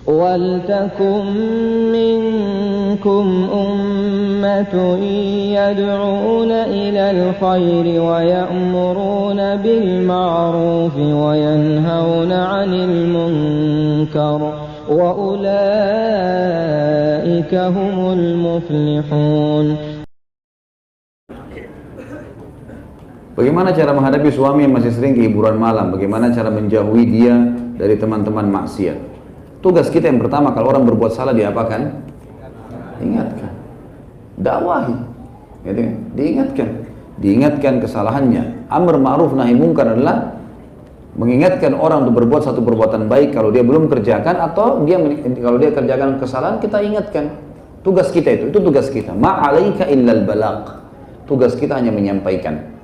وَلْتَكُنْ مِنْكُمْ أُمَّةٌ يَدْعُونَ إِلَى الْخَيْرِ وَيَأْمُرُونَ بِالْمَعْرُوفِ وَيَنْهَوْنَ عَنِ الْمُنْكَرِ وَأُولَئِكَ هُمُ الْمُفْلِحُونَ. Bagaimana cara menghadapi suami yang masih sering ke hiburan malam? Bagaimana cara menjauhi dia dari teman-teman maksiat? Tugas kita yang pertama, kalau orang berbuat salah diapakan? Ingatkan, dakwahi, gitu kan? Diingatkan kesalahannya. Amr ma'ruf nahi munkar adalah mengingatkan orang untuk berbuat satu perbuatan baik kalau dia belum kerjakan, atau kalau dia kerjakan kesalahan kita ingatkan. Tugas kita itu tugas kita. Ma'alaika illal balagh. Tugas kita hanya menyampaikan.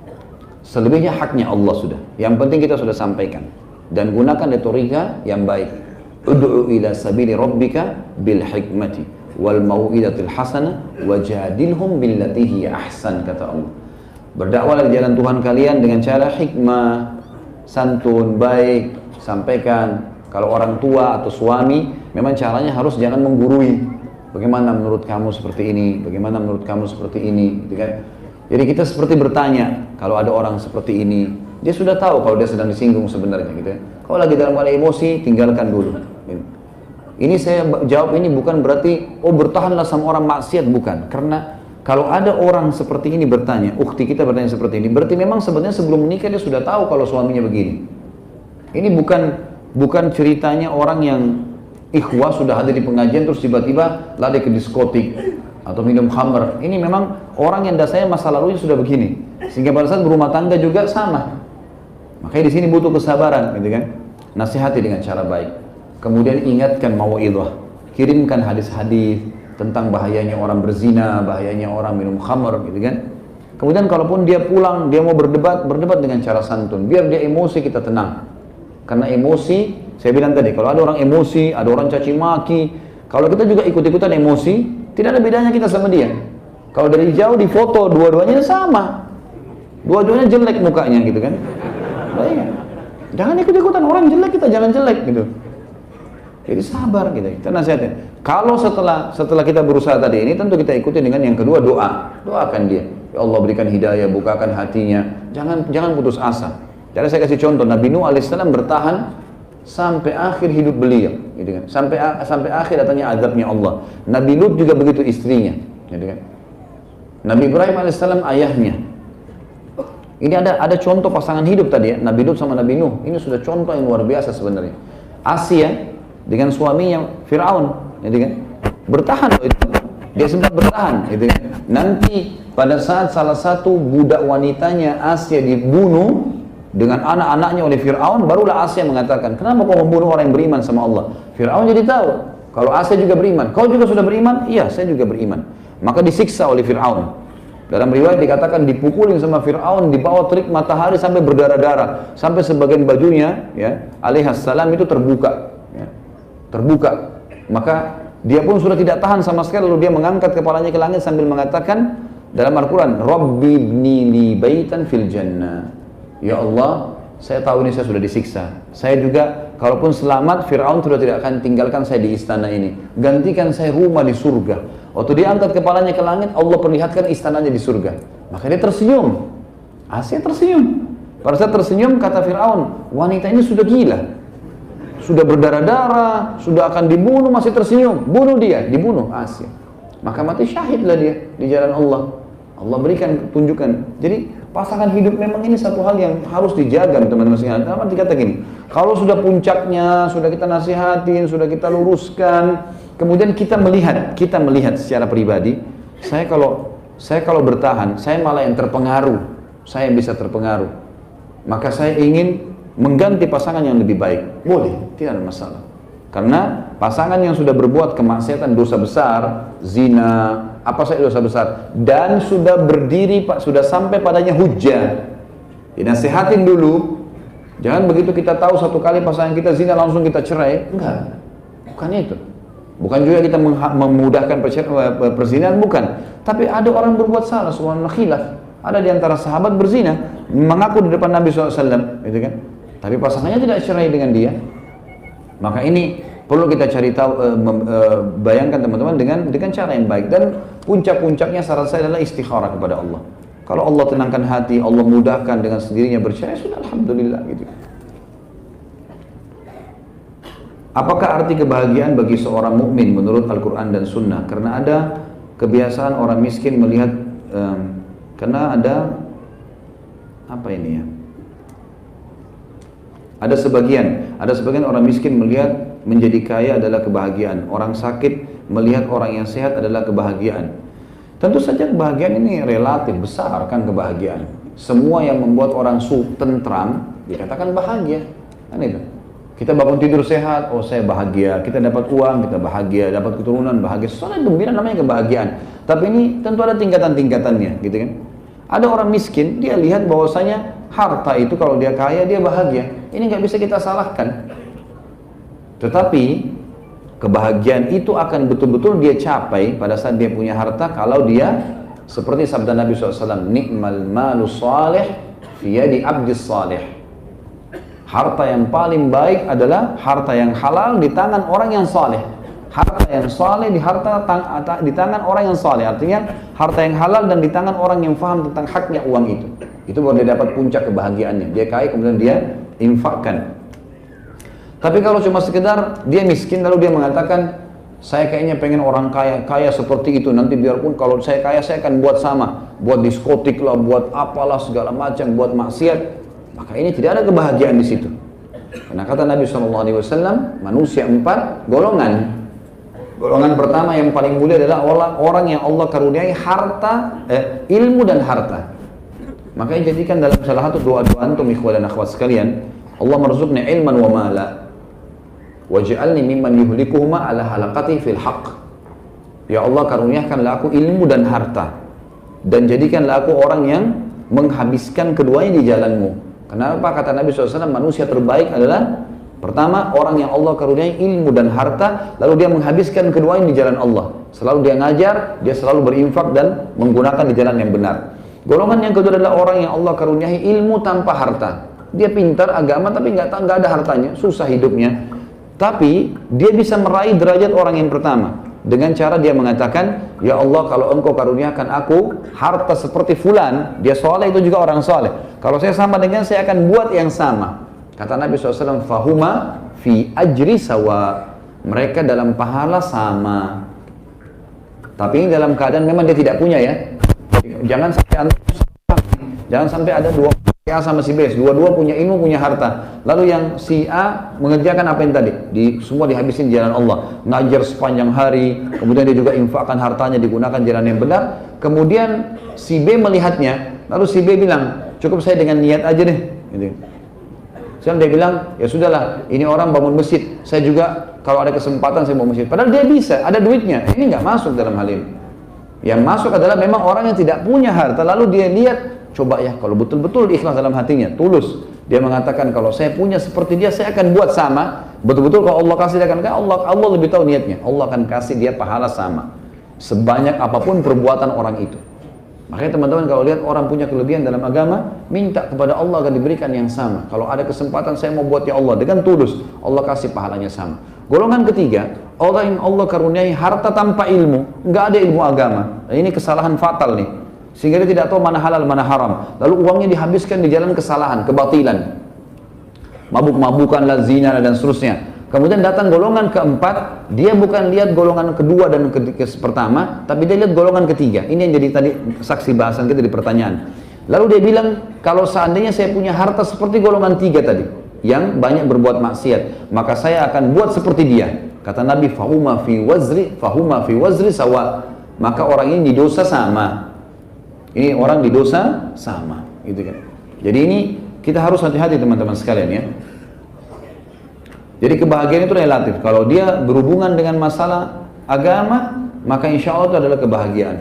Selebihnya haknya Allah sudah. Yang penting kita sudah sampaikan. Dan gunakan retorika yang baik. Ud'u ila sabili rabbika bil hikmati wal mau'izatil hasanah wajadilhum billati hiya ahsan, kata Allah. Berdakwahlah di jalan Tuhan kalian dengan cara hikmah, santun, baik, sampaikan. Kalau orang tua atau suami, memang caranya harus jangan menggurui. Bagaimana menurut kamu seperti ini? Bagaimana menurut kamu seperti ini? Gitu kan? Jadi kita seperti bertanya, kalau ada orang seperti ini, dia sudah tahu kalau dia sedang disinggung sebenarnya, gitu ya. Kalau lagi dalam keadaan emosi, tinggalkan dulu. Ini saya jawab ini bukan berarti, oh bertahanlah sama orang maksiat, bukan. Karena kalau ada orang seperti ini bertanya, ukhti kita bertanya seperti ini, berarti memang sebenarnya sebelum menikah dia sudah tahu kalau suaminya begini. Ini bukan ceritanya orang yang ikhwah sudah hadir di pengajian terus tiba-tiba lari ke diskotik atau minum khamr. Ini memang orang yang dasarnya masa lalunya sudah begini, sehingga pada saat berumah tangga juga sama. Makanya di sini butuh kesabaran, gitu kan? Nasihati dengan cara baik. Kemudian ingatkan mau'idhah. Kirimkan hadis-hadis tentang bahayanya orang berzina, bahayanya orang minum khamr, gitu kan? Kemudian kalaupun dia pulang, dia mau berdebat dengan cara santun. Biar dia emosi, kita tenang. Karena emosi, saya bilang tadi, kalau ada orang emosi, ada orang caci maki, kalau kita juga ikut-ikutan emosi, tidak ada bedanya kita sama dia. Kalau dari jauh di foto, dua-duanya sama. Dua-duanya jelek mukanya, gitu kan? Baik. Jangan ikut-ikutan orang jelek, kita jangan jelek, gitu. Jadi sabar kita nasihatin. Kalau setelah kita berusaha tadi ini, tentu kita ikuti dengan yang kedua, doakan dia. Ya Allah, berikan hidayah, bukakan hatinya. Jangan putus asa. Jadi saya kasih contoh, Nabi Nuh alaihissalam bertahan sampai akhir hidup beliau, gitu kan? Sampai akhir datangnya azabnya Allah. Nabi Lut juga begitu, istrinya, gitu kan? Nabi Ibrahim alaihissalam ayahnya. Ini ada contoh pasangan hidup tadi ya, Nabi Lut sama Nabi Nuh. Ini sudah contoh yang luar biasa sebenarnya. Asia dengan suaminya Fir'aun, gitu kan? Bertahan loh itu. Dia sempat bertahan, gitu kan? Nanti pada saat salah satu budak wanitanya Asia dibunuh dengan anak-anaknya oleh Fir'aun, barulah Asia mengatakan, kenapa kau membunuh orang yang beriman sama Allah? Fir'aun jadi tahu, kalau Asia juga beriman. Kau juga sudah beriman? Iya, saya juga beriman. Maka disiksa oleh Fir'aun. Dalam riwayat dikatakan dipukulin sama Fir'aun, dibawa terik matahari sampai berdarah-darah. Sampai sebagian bajunya, ya, alaihissalam itu terbuka. Ya, terbuka. Maka dia pun sudah tidak tahan sama sekali, lalu dia mengangkat kepalanya ke langit sambil mengatakan, dalam Al-Quran, Rabbi ibni li baitan fil jannah. Ya Allah, saya tahu ini saya sudah disiksa. Saya juga, kalaupun selamat, Fir'aun sudah tidak akan tinggalkan saya di istana ini. Gantikan saya rumah di surga. Waktu dia angkat kepalanya ke langit, Allah perlihatkan istananya di surga. Maka dia tersenyum. Asia tersenyum. Pada saat tersenyum, kata Fir'aun, wanita ini sudah gila. Sudah berdarah-darah, sudah akan dibunuh, masih tersenyum. Bunuh dia, dibunuh Asia. Maka mati syahidlah dia di jalan Allah. Allah berikan tunjukkan. Jadi pasangan hidup memang ini satu hal yang harus dijaga, teman-teman sekalian. Apa dikata gini? Kalau sudah puncaknya, sudah kita nasihatin, sudah kita luruskan, kemudian kita melihat secara pribadi, saya kalau bertahan, saya malah yang terpengaruh, saya bisa terpengaruh. Maka saya ingin mengganti pasangan yang lebih baik. Boleh, tidak ada masalah. Karena pasangan yang sudah berbuat kemaksiatan, dosa besar, zina, apa saja dosa besar, dan sudah berdiri, sudah sampai padanya hujjah, dinasihatin dulu. Jangan begitu kita tahu satu kali pasangan kita zina langsung kita cerai. Enggak, bukan itu. Bukan juga kita memudahkan perzinahan, bukan. Tapi ada orang berbuat salah, subhanallah, khilaf. Ada di antara sahabat berzina, mengaku di depan Nabi SAW, gitu kan? Tapi pasangannya tidak cerai dengan dia. Maka ini Perlu kita cari tahu, bayangkan teman-teman dengan cara yang baik. Dan puncak-puncaknya saran saya adalah istikharah kepada Allah. Kalau Allah tenangkan hati, Allah mudahkan dengan sendirinya bercerai, sudah alhamdulillah gitu. Apakah arti kebahagiaan bagi seorang mukmin menurut Al-Quran dan Sunnah? Karena ada kebiasaan orang miskin melihat, karena ada apa ini ya? Ada sebagian orang miskin melihat menjadi kaya adalah kebahagiaan. Orang sakit melihat orang yang sehat adalah kebahagiaan. Tentu saja kebahagiaan ini relatif, besar kan kebahagiaan. Semua yang membuat orang tentram dikatakan bahagia. Kan itu. Kita bangun tidur sehat, oh saya bahagia. Kita dapat uang, kita bahagia. Dapat keturunan, bahagia. Soalnya gembira namanya kebahagiaan. Tapi ini tentu ada tingkatan-tingkatannya, gitu kan? Ada orang miskin, dia lihat bahwasanya harta itu kalau dia kaya, dia bahagia. Ini nggak bisa kita salahkan. Tetapi kebahagiaan itu akan betul-betul dia capai pada saat dia punya harta kalau dia seperti sabda Nabi SAW, ni'mal malu salih fi yadi abdis salih. Harta yang paling baik adalah harta yang halal di tangan orang yang saleh. Harta yang saleh di tangan orang yang saleh. Artinya harta yang halal dan di tangan orang yang faham tentang haknya uang itu. Itu baru dia dapat puncak kebahagiaannya. Dia kaya kemudian dia infakkan. Tapi kalau cuma sekedar dia miskin lalu dia mengatakan, saya kayaknya pengen orang kaya seperti itu, nanti biarpun kalau saya kaya saya akan buat sama, buat diskotik lah, buat apalah segala macam, buat maksiat, maka ini tidak ada kebahagiaan di situ. Karena kata Nabi SAW, manusia 4 golongan. Golongan pertama yang paling mulia adalah orang yang Allah karuniai harta, ilmu dan harta. Makanya jadikan dalam salah satu doa-doa antum ikhwan dan akhwat sekalian, Allah marzuqni ilman wa mala waj'alni mimman yuhlikuhuma ala halaqati fil haqq. Ya Allah karuniakanlah aku ilmu dan harta dan jadikanlah aku orang yang menghabiskan keduanya di jalanmu. Kenapa? Kata Nabi SAW, manusia terbaik adalah pertama orang yang Allah karuniai ilmu dan harta lalu dia menghabiskan keduanya di jalan Allah. Selalu dia ngajar, dia selalu berinfak dan menggunakan di jalan yang benar. Golongan yang kedua adalah orang yang Allah karuniai ilmu tanpa harta. Dia pintar agama tapi nggak ada hartanya, susah hidupnya. Tapi dia bisa meraih derajat orang yang pertama dengan cara dia mengatakan, ya Allah kalau engkau karuniakan aku harta seperti fulan, dia soleh itu juga orang soleh. Kalau saya sama dengan saya akan buat yang sama. Kata Nabi SAW, fahuma fi ajri sawa. Mereka dalam pahala sama. Tapi ini dalam keadaan memang dia tidak punya ya. Jangan sampai ada dua si A sama si B, dua-dua punya ilmu, punya harta. Lalu yang si A mengerjakan apa yang tadi? Semua dihabisin jalan Allah. Ngajar sepanjang hari, kemudian dia juga infakkan hartanya, digunakan jalan yang benar. Kemudian si B melihatnya, lalu si B bilang, cukup saya dengan niat aja deh. Gitu. Sekarang dia bilang, ya sudahlah, ini orang bangun masjid, saya juga kalau ada kesempatan saya mau masjid. Padahal dia bisa, ada duitnya. Ini nggak masuk dalam hal ini. Yang masuk adalah memang orang yang tidak punya harta, lalu dia lihat, coba ya, kalau betul-betul ikhlas dalam hatinya, tulus, dia mengatakan kalau saya punya seperti dia, saya akan buat sama. Betul-betul kalau Allah kasih, dia akan Allah lebih tahu niatnya. Allah akan kasih dia pahala sama, sebanyak apapun perbuatan orang itu. Makanya teman-teman kalau lihat orang punya kelebihan dalam agama, minta kepada Allah akan diberikan yang sama. Kalau ada kesempatan saya mau buat ya Allah, dengan tulus, Allah kasih pahalanya sama. Golongan ketiga, orang yang Allah karuniai harta tanpa ilmu, nggak ada ilmu agama. Nah, ini kesalahan fatal nih. Sehingga dia tidak tahu mana halal, mana haram. Lalu uangnya dihabiskan di jalan kesalahan, kebatilan. Mabuk-mabukan, zina dan seterusnya. Kemudian datang golongan keempat, dia bukan lihat golongan kedua dan pertama, tapi dia lihat golongan ketiga. Ini yang jadi tadi saksi bahasan kita di pertanyaan. Lalu dia bilang, kalau seandainya saya punya harta seperti golongan 3 tadi, yang banyak berbuat maksiat, maka saya akan buat seperti dia. Kata Nabi, fahuma fi wazri sawa. Maka orang ini di dosa sama. Ini orang di dosa sama, gitu kan. Jadi ini kita harus hati-hati teman-teman sekalian ya. Jadi kebahagiaan itu relatif. Kalau dia berhubungan dengan masalah agama, maka insya Allah itu adalah kebahagiaan.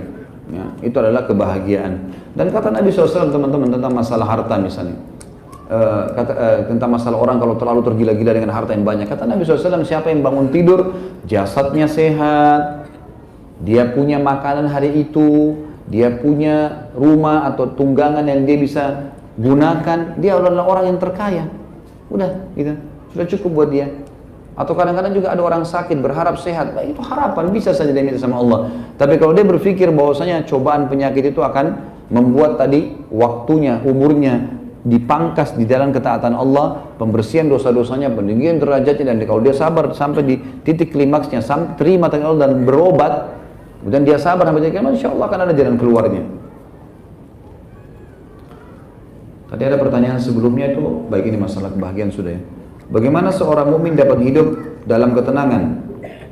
Ya, itu adalah kebahagiaan. Dan kata Nabi SAW teman-teman tentang masalah harta misalnya, tentang masalah orang kalau terlalu tergila-gila dengan harta yang banyak. Kata Nabi SAW, siapa yang bangun tidur, jasadnya sehat, dia punya makanan hari itu, dia punya rumah atau tunggangan yang dia bisa gunakan, dia adalah orang yang terkaya. Udah, gitu. Sudah cukup buat dia. Atau kadang-kadang juga ada orang sakit berharap sehat, nah, itu harapan bisa saja dia minta sama Allah. Tapi kalau dia berpikir bahwasanya cobaan penyakit itu akan membuat tadi waktunya, umurnya dipangkas di jalan ketaatan Allah, pembersihan dosa-dosanya, peninggian derajatnya, dan kalau dia sabar sampai di titik klimaksnya, sampai terima dengan Allah dan berobat, kemudian dia sabar sampai jadi insya Allah akan ada jalan keluarnya. Tadi ada pertanyaan sebelumnya itu, baik ini masalah kebahagiaan sudah ya. Bagaimana seorang mukmin dapat hidup dalam ketenangan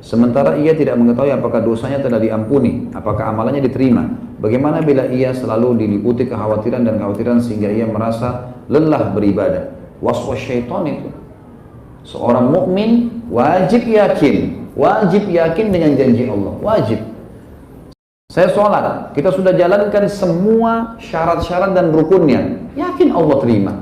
sementara ia tidak mengetahui apakah dosanya telah diampuni, apakah amalannya diterima? Bagaimana bila ia selalu diliputi kekhawatiran dan kekhawatiran sehingga ia merasa lelah beribadah? Waswas syaitan itu. Seorang mukmin wajib yakin dengan janji Allah, wajib. Saya sholat, kita sudah jalankan semua syarat-syarat dan rukunnya, yakin Allah terima.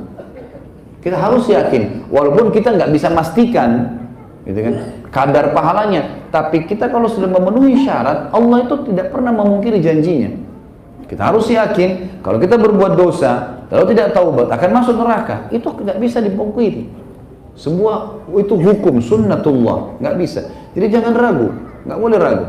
Kita harus yakin, walaupun kita nggak bisa pastikan, gitu kan, kadar pahalanya. Tapi kita kalau sudah memenuhi syarat, Allah itu tidak pernah memungkiri janjinya. Kita harus yakin, kalau kita berbuat dosa, kalau tidak taubat akan masuk neraka. Itu tidak bisa dipungkiri. Semua itu hukum sunnatullah, nggak bisa. Jadi jangan ragu, nggak boleh ragu.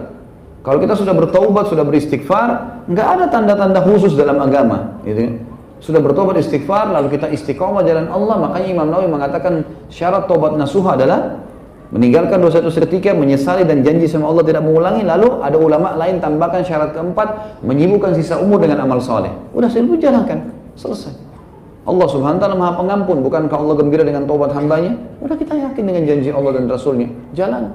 Kalau kita sudah bertaubat, sudah beristighfar, nggak ada tanda-tanda khusus dalam agama, gitu kan. Sudah bertobat istighfar, lalu kita istiqomah jalan Allah. Makanya Imam Nawawi mengatakan syarat tobat nasuha adalah meninggalkan dosa itu seketika, menyesali dan janji sama Allah tidak mengulangi. Lalu ada ulama lain tambahkan syarat keempat, menyibukkan sisa umur dengan amal soleh. Udah selesai, jalankan, selesai. Allah subhanahu wa ta'ala maha pengampun. Bukankah Allah gembira dengan taubat hambanya? Udah kita yakin dengan janji Allah dan Rasulnya, jalan.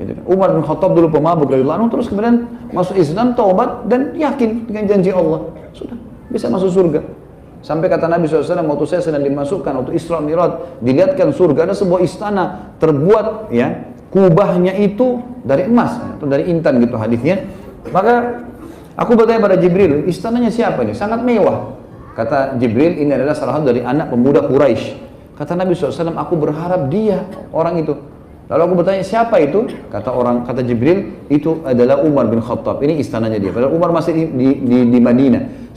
Gitu kan. Umar bin Khattab dulu pemabuk radhiyallahu anhu, terus kemudian masuk Islam, taubat dan yakin dengan janji Allah, sudah bisa masuk surga. Sampai kata Nabi SAW, waktu saya sedang dimasukkan, waktu Isra Mi'raj, dilihatkan surga, ada sebuah istana terbuat ya, kubahnya itu dari emas atau dari intan gitu hadisnya. Maka aku bertanya pada Jibril, istananya siapa ini? Sangat mewah. Kata Jibril, ini adalah salah satu dari anak pemuda Quraisy. Kata Nabi SAW, aku berharap dia orang itu. Lalu aku bertanya, siapa itu? Kata Jibril, itu adalah Umar bin Khattab. Ini istananya dia. Padahal Umar masih di Madinah,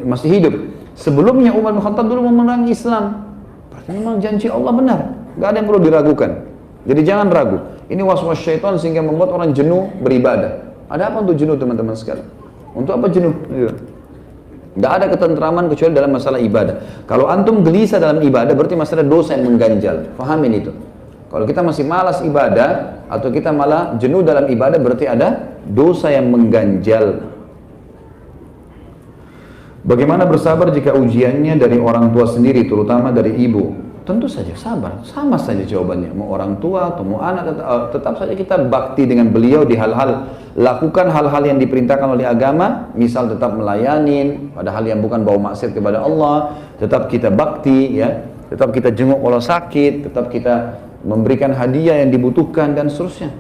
masih hidup. Sebelumnya Umar bin Khattab dulu memerangi Islam. Berarti memang janji Allah benar, nggak ada yang perlu diragukan. Jadi jangan ragu. Ini waswas syaitan sehingga membuat orang jenuh beribadah. Ada apa untuk jenuh teman-teman sekalian? Untuk apa jenuh? Nggak ada ketentraman kecuali dalam masalah ibadah. Kalau antum gelisah dalam ibadah, berarti masalah dosa yang mengganjal. Fahamin itu. Kalau kita masih malas ibadah atau kita malah jenuh dalam ibadah, berarti ada dosa yang mengganjal. Bagaimana bersabar jika ujiannya dari orang tua sendiri, terutama dari ibu? Tentu saja sabar, sama saja jawabannya. Mau orang tua atau mau anak, tetap saja kita bakti dengan beliau di hal-hal, lakukan hal-hal yang diperintahkan oleh agama, misal tetap melayani, pada hal yang bukan bau maksiat kepada Allah, tetap kita bakti, ya, tetap kita jenguk kalau sakit, tetap kita memberikan hadiah yang dibutuhkan dan seterusnya.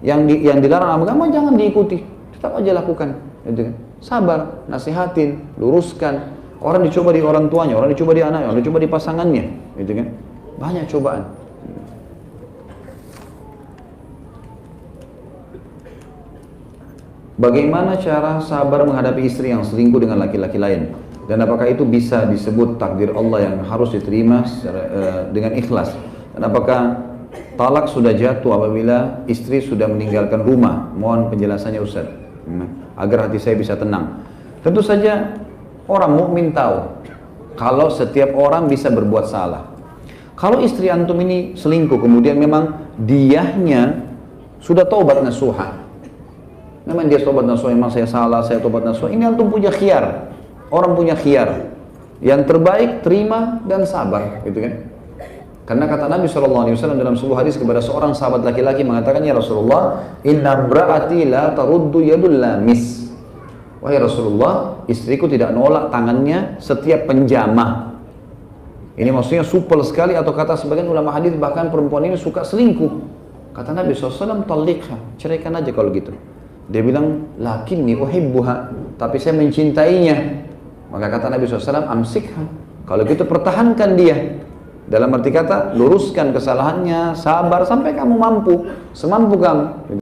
Yang dilarang agama jangan diikuti, tetap aja lakukan. Gitu kan. Sabar, nasihatin, luruskan. Orang dicoba di orang tuanya, orang dicoba di anaknya, orang dicoba di pasangannya, gitu kan? Banyak cobaan. Bagaimana cara sabar menghadapi istri yang selingkuh dengan laki-laki lain? Dan apakah itu bisa disebut takdir Allah yang harus diterima dengan ikhlas? Dan apakah talak sudah jatuh apabila istri sudah meninggalkan rumah? Mohon penjelasannya Ustaz, agar hati saya bisa tenang. Tentu saja orang mukmin tahu kalau setiap orang bisa berbuat salah. Kalau istri antum ini selingkuh, kemudian memang diahnya sudah taubat nasuha, memang dia taubat nasuha, memang saya salah, saya taubat nasuha, ini antum punya khiyar. Orang punya khiyar. Yang terbaik terima dan sabar, gitu kan? Karena kata Nabi SAW dalam sebuah hadis kepada seorang sahabat laki-laki mengatakan, ya Rasulullah, inna imra'ati la taruddu yadul lamis. Wahai Rasulullah, istriku tidak nolak tangannya setiap penjamah. Ini maksudnya supel sekali, atau kata sebagian ulama hadis bahkan perempuan ini suka selingkuh. Kata Nabi SAW, talikha, ceraikan aja kalau gitu. Dia bilang, lakinni uhibbuha, tapi saya mencintainya. Maka kata Nabi SAW, amsikha, kalau gitu pertahankan dia. Dalam arti kata, luruskan kesalahannya, sabar sampai kamu mampu, semampu kamu.